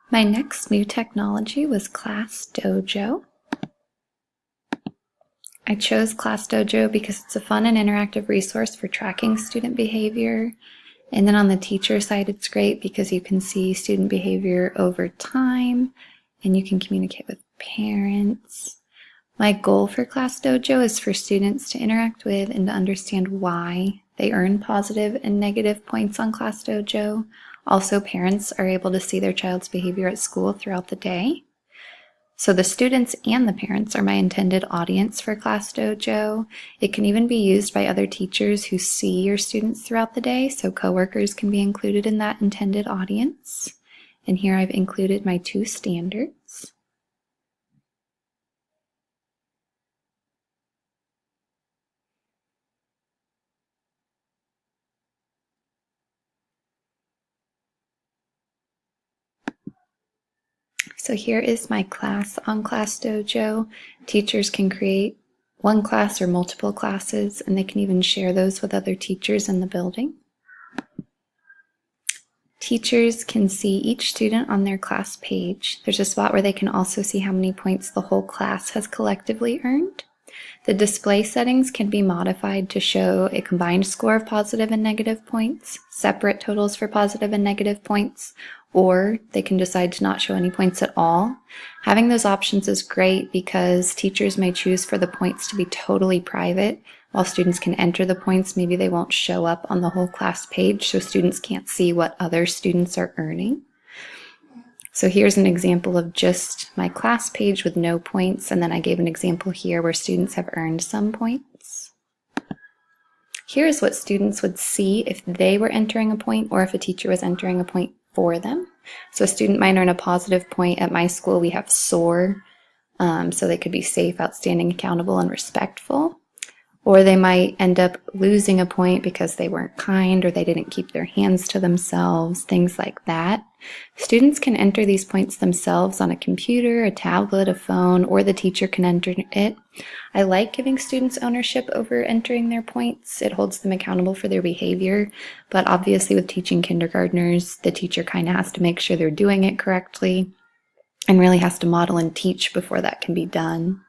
My next new technology was ClassDojo. I chose ClassDojo because it's a fun and interactive resource for tracking student behavior. And then on the teacher side, it's great because you can see student behavior over time and you can communicate with parents. My goal for ClassDojo is for students to interact with and to understand why they earn positive and negative points on ClassDojo. Also, parents are able to see their child's behavior at school throughout the day. So the students and the parents are my intended audience for ClassDojo. It can even be used by other teachers who see your students throughout the day, so coworkers can be included in that intended audience. And here I've included my 2 standards. So here is my class on ClassDojo. Teachers can create one class or multiple classes, and they can even share those with other teachers in the building. Teachers can see each student on their class page. There's a spot where they can also see how many points the whole class has collectively earned. The display settings can be modified to show a combined score of positive and negative points, separate totals for positive and negative points, or they can decide to not show any points at all. Having those options is great because teachers may choose for the points to be totally private. While students can enter the points, maybe they won't show up on the whole class page, so students can't see what other students are earning. So here's an example of just my class page with no points, and then I gave an example here where students have earned some points. Here's what students would see if they were entering a point or if a teacher was entering a point for them. So a student might earn a positive point. At my school, we have SOAR, so they could be safe, outstanding, accountable, and respectful. Or they might end up losing a point because they weren't kind or they didn't keep their hands to themselves, things like that. Students can enter these points themselves on a computer, a tablet, a phone, or the teacher can enter it. I like giving students ownership over entering their points. It holds them accountable for their behavior, but obviously with teaching kindergartners, the teacher kind of has to make sure they're doing it correctly and really has to model and teach before that can be done.